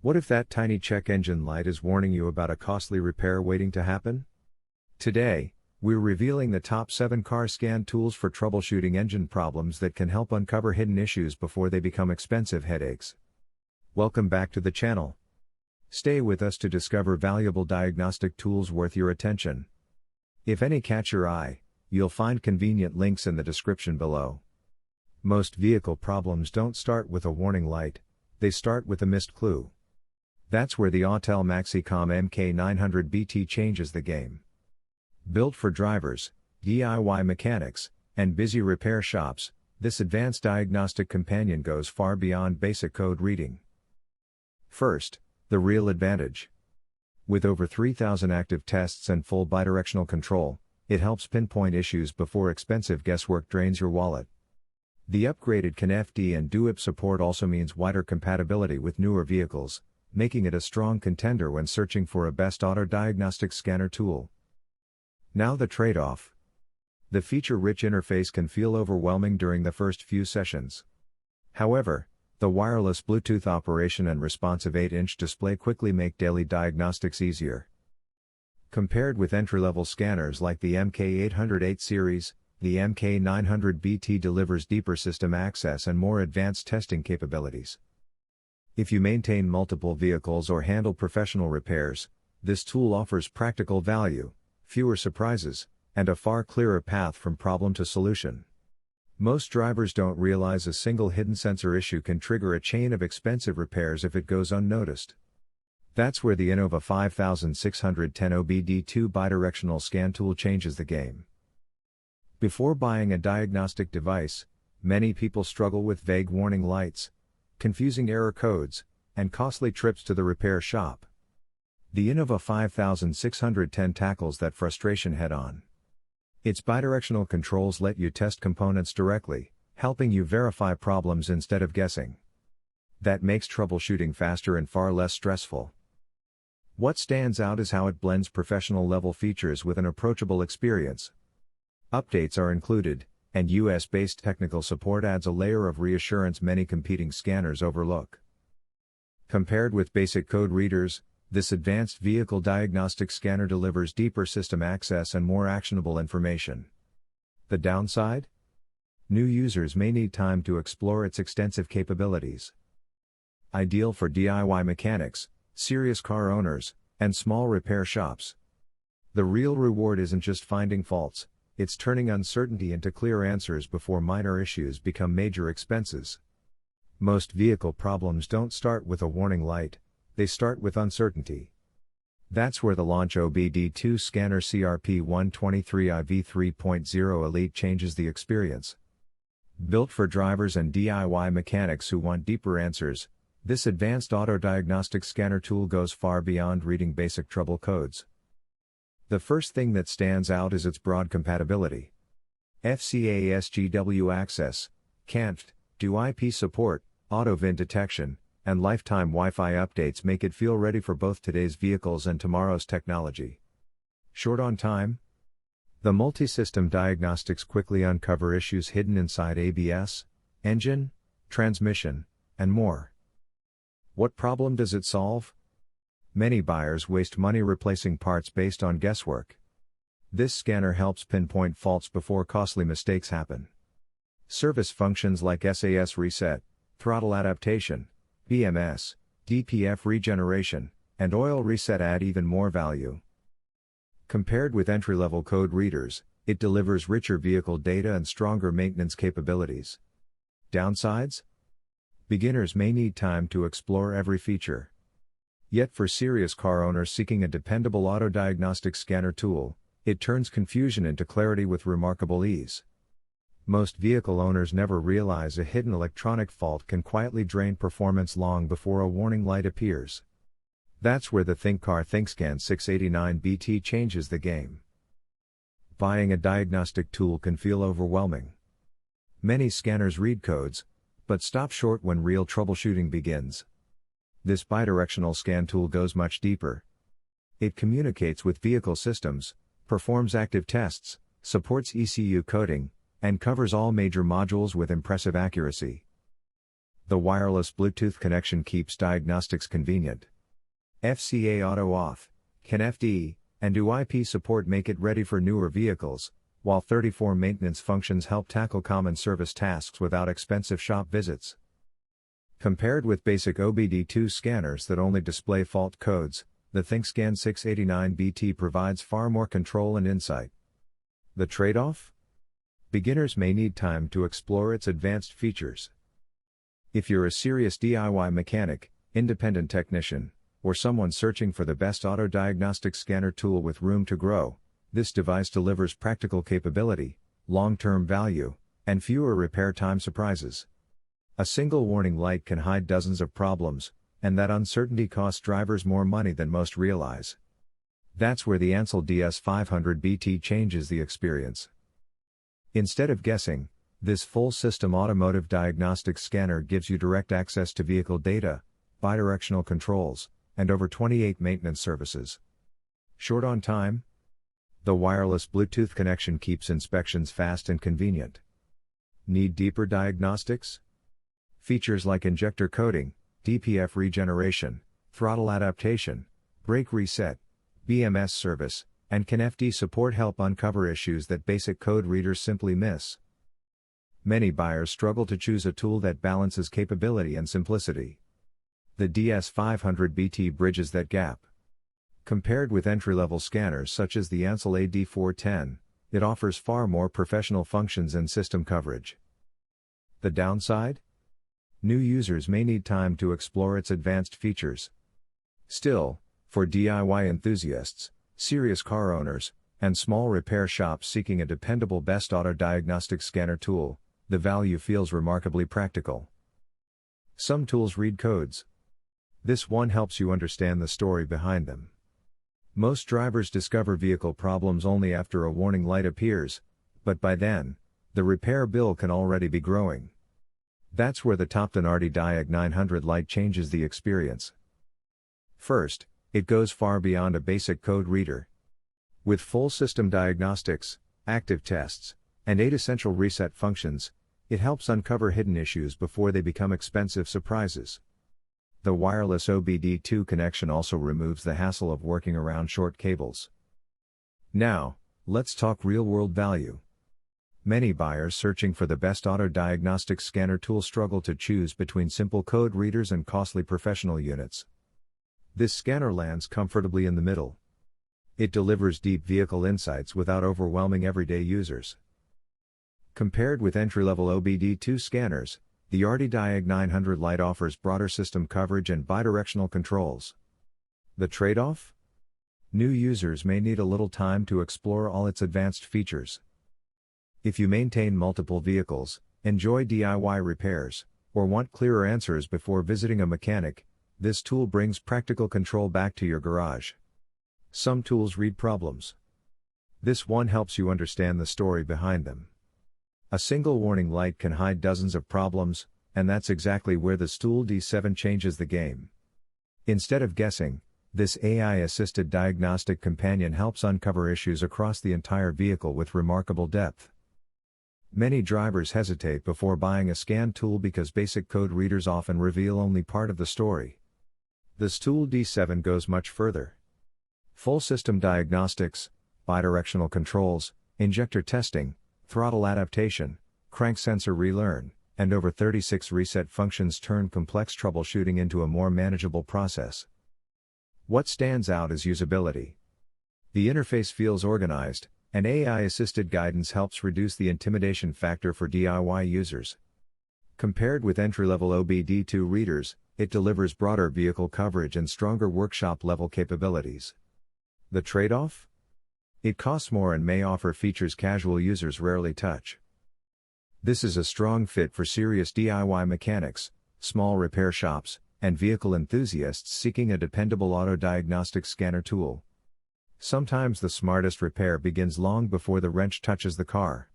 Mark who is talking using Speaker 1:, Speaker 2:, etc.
Speaker 1: What if that tiny check engine light is warning you about a costly repair waiting to happen? Today, we're revealing the top 7 car scan tools for troubleshooting engine problems that can help uncover hidden issues before they become expensive headaches. Welcome back to the channel. Stay with us to discover valuable diagnostic tools worth your attention. If any catch your eye, you'll find convenient links in the description below. Most vehicle problems don't start with a warning light, they start with a missed clue. That's where the Autel Maxicom MK900BT changes the game. Built for drivers, DIY mechanics, and busy repair shops, this advanced diagnostic companion goes far beyond basic code reading. First, the real advantage. With over 3,000 active tests and full bidirectional control, it helps pinpoint issues before expensive guesswork drains your wallet. The upgraded CAN-FD and DUIP support also means wider compatibility with newer vehicles, making it a strong contender when searching for a best auto diagnostic scanner tool. Now the trade-off. The feature-rich interface can feel overwhelming during the first few sessions. However, the wireless Bluetooth operation and responsive 8-inch display quickly make daily diagnostics easier. Compared with entry-level scanners like the MK808 series, the MK900BT delivers deeper system access and more advanced testing capabilities. If you maintain multiple vehicles or handle professional repairs, this tool offers practical value, fewer surprises, and a far clearer path from problem to solution. Most drivers don't realize a single hidden sensor issue can trigger a chain of expensive repairs if it goes unnoticed. That's where the Innova 5610 OBD2 bidirectional scan tool changes the game. Before buying a diagnostic device, many people struggle with vague warning lights, confusing error codes, and costly trips to the repair shop. The Innova 5610 tackles that frustration head-on. Its bidirectional controls let you test components directly, helping you verify problems instead of guessing. That makes troubleshooting faster and far less stressful. What stands out is how it blends professional-level features with an approachable experience. Updates are included, and US-based technical support adds a layer of reassurance many competing scanners overlook. Compared with basic code readers, this advanced vehicle diagnostic scanner delivers deeper system access and more actionable information. The downside? New users may need time to explore its extensive capabilities. Ideal for DIY mechanics, serious car owners, and small repair shops. The real reward isn't just finding faults, it's turning uncertainty into clear answers before minor issues become major expenses. Most vehicle problems don't start with a warning light, they start with uncertainty. That's where the launch OBD2 scanner CRP123IV 3.0 Elite changes the experience. Built for drivers and DIY mechanics who want deeper answers, this advanced auto diagnostic scanner tool goes far beyond reading basic trouble codes. The first thing that stands out is its broad compatibility. FCA SGW access, CAN-FD, DUIP support, auto VIN detection, and lifetime Wi-Fi updates make it feel ready for both today's vehicles and tomorrow's technology. Short on time? The multi-system diagnostics quickly uncover issues hidden inside ABS, engine, transmission, and more. What problem does it solve? Many buyers waste money replacing parts based on guesswork. This scanner helps pinpoint faults before costly mistakes happen. Service functions like SAS reset, throttle adaptation, BMS, DPF regeneration, and oil reset add even more value. Compared with entry-level code readers, it delivers richer vehicle data and stronger maintenance capabilities. Downsides? Beginners may need time to explore every feature. Yet for serious car owners seeking a dependable auto diagnostic scanner tool, it turns confusion into clarity with remarkable ease. Most vehicle owners never realize a hidden electronic fault can quietly drain performance long before a warning light appears. That's where the ThinkCar ThinkScan 689BT changes the game. Buying a diagnostic tool can feel overwhelming. Many scanners read codes, but stop short when real troubleshooting begins. This bidirectional scan tool goes much deeper. It communicates with vehicle systems, performs active tests, supports ECU coding, and covers all major modules with impressive accuracy. The wireless Bluetooth connection keeps diagnostics convenient. FCA Auto Auth, CAN-FD, and UIP support make it ready for newer vehicles, while 34 maintenance functions help tackle common service tasks without expensive shop visits. Compared with basic OBD2 scanners that only display fault codes, the ThinkScan 689BT provides far more control and insight. The trade-off? Beginners may need time to explore its advanced features. If you're a serious DIY mechanic, independent technician, or someone searching for the best auto diagnostic scanner tool with room to grow, this device delivers practical capability, long-term value, and fewer repair time surprises. A single warning light can hide dozens of problems, and that uncertainty costs drivers more money than most realize. That's where the Ansell DS500BT changes the experience. Instead of guessing, this full-system automotive diagnostic scanner gives you direct access to vehicle data, bidirectional controls, and over 28 maintenance services. Short on time? The wireless Bluetooth connection keeps inspections fast and convenient. Need deeper diagnostics? Features like injector coding, DPF regeneration, throttle adaptation, brake reset, BMS service, and CAN-FD support help uncover issues that basic code readers simply miss. Many buyers struggle to choose a tool that balances capability and simplicity. The DS500BT bridges that gap. Compared with entry-level scanners such as the Ansell AD410, it offers far more professional functions and system coverage. The downside? New users may need time to explore its advanced features. Still, for DIY enthusiasts, serious car owners, and small repair shops seeking a dependable best auto diagnostic scanner tool, the value feels remarkably practical. Some tools read codes. This one helps you understand the story behind them. Most drivers discover vehicle problems only after a warning light appears, but by then, the repair bill can already be growing. That's where the Topton RD Diag 900 light changes the experience. First, it goes far beyond a basic code reader. With full system diagnostics, active tests, and 8 essential reset functions, it helps uncover hidden issues before they become expensive surprises. The wireless OBD2 connection also removes the hassle of working around short cables. Now, let's talk real-world value. Many buyers searching for the best auto diagnostic scanner tool struggle to choose between simple code readers and costly professional units. This scanner lands comfortably in the middle. It delivers deep vehicle insights without overwhelming everyday users. Compared with entry-level OBD2 scanners, the RD Diag 900 Lite offers broader system coverage and bidirectional controls. The trade-off? New users may need a little time to explore all its advanced features. If you maintain multiple vehicles, enjoy DIY repairs, or want clearer answers before visiting a mechanic, this tool brings practical control back to your garage. Some tools read problems. This one helps you understand the story behind them. A single warning light can hide dozens of problems, and that's exactly where the Stool D7 changes the game. Instead of guessing, this AI-assisted diagnostic companion helps uncover issues across the entire vehicle with remarkable depth. Many drivers hesitate before buying a scan tool because basic code readers often reveal only part of the story. The Stool D7 goes much further. Full system diagnostics, bidirectional controls, injector testing, throttle adaptation, crank sensor relearn, and over 36 reset functions turn complex troubleshooting into a more manageable process. What stands out is usability. The interface feels organized, and AI-assisted guidance helps reduce the intimidation factor for DIY users. Compared with entry-level OBD2 readers, it delivers broader vehicle coverage and stronger workshop-level capabilities. The trade-off? It costs more and may offer features casual users rarely touch. This is a strong fit for serious DIY mechanics, small repair shops, and vehicle enthusiasts seeking a dependable auto diagnostic scanner tool. Sometimes the smartest repair begins long before the wrench touches the car.